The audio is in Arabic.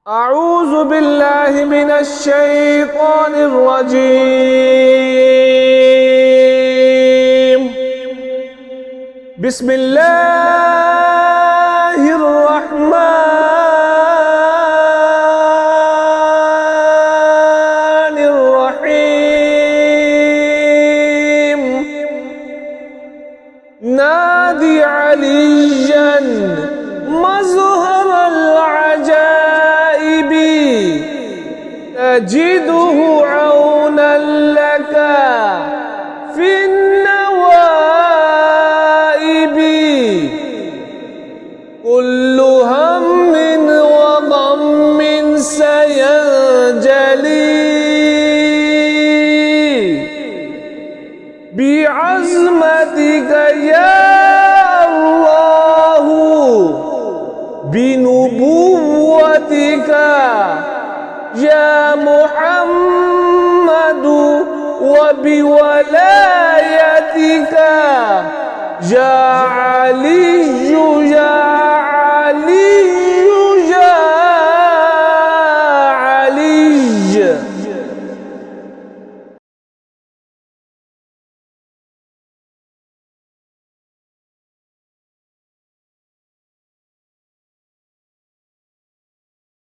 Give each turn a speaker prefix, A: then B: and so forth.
A: أعوذ بالله من الشيطان الرجيم. بسم الله الرحمن الرحيم. نادي عليا مظهر العجائب، تجده عونا لك في النوائب. كل هم وغم سينجلي بعظمتك يا الله، بنبوتك يا محمد، وبولايتك يا علي يا علي.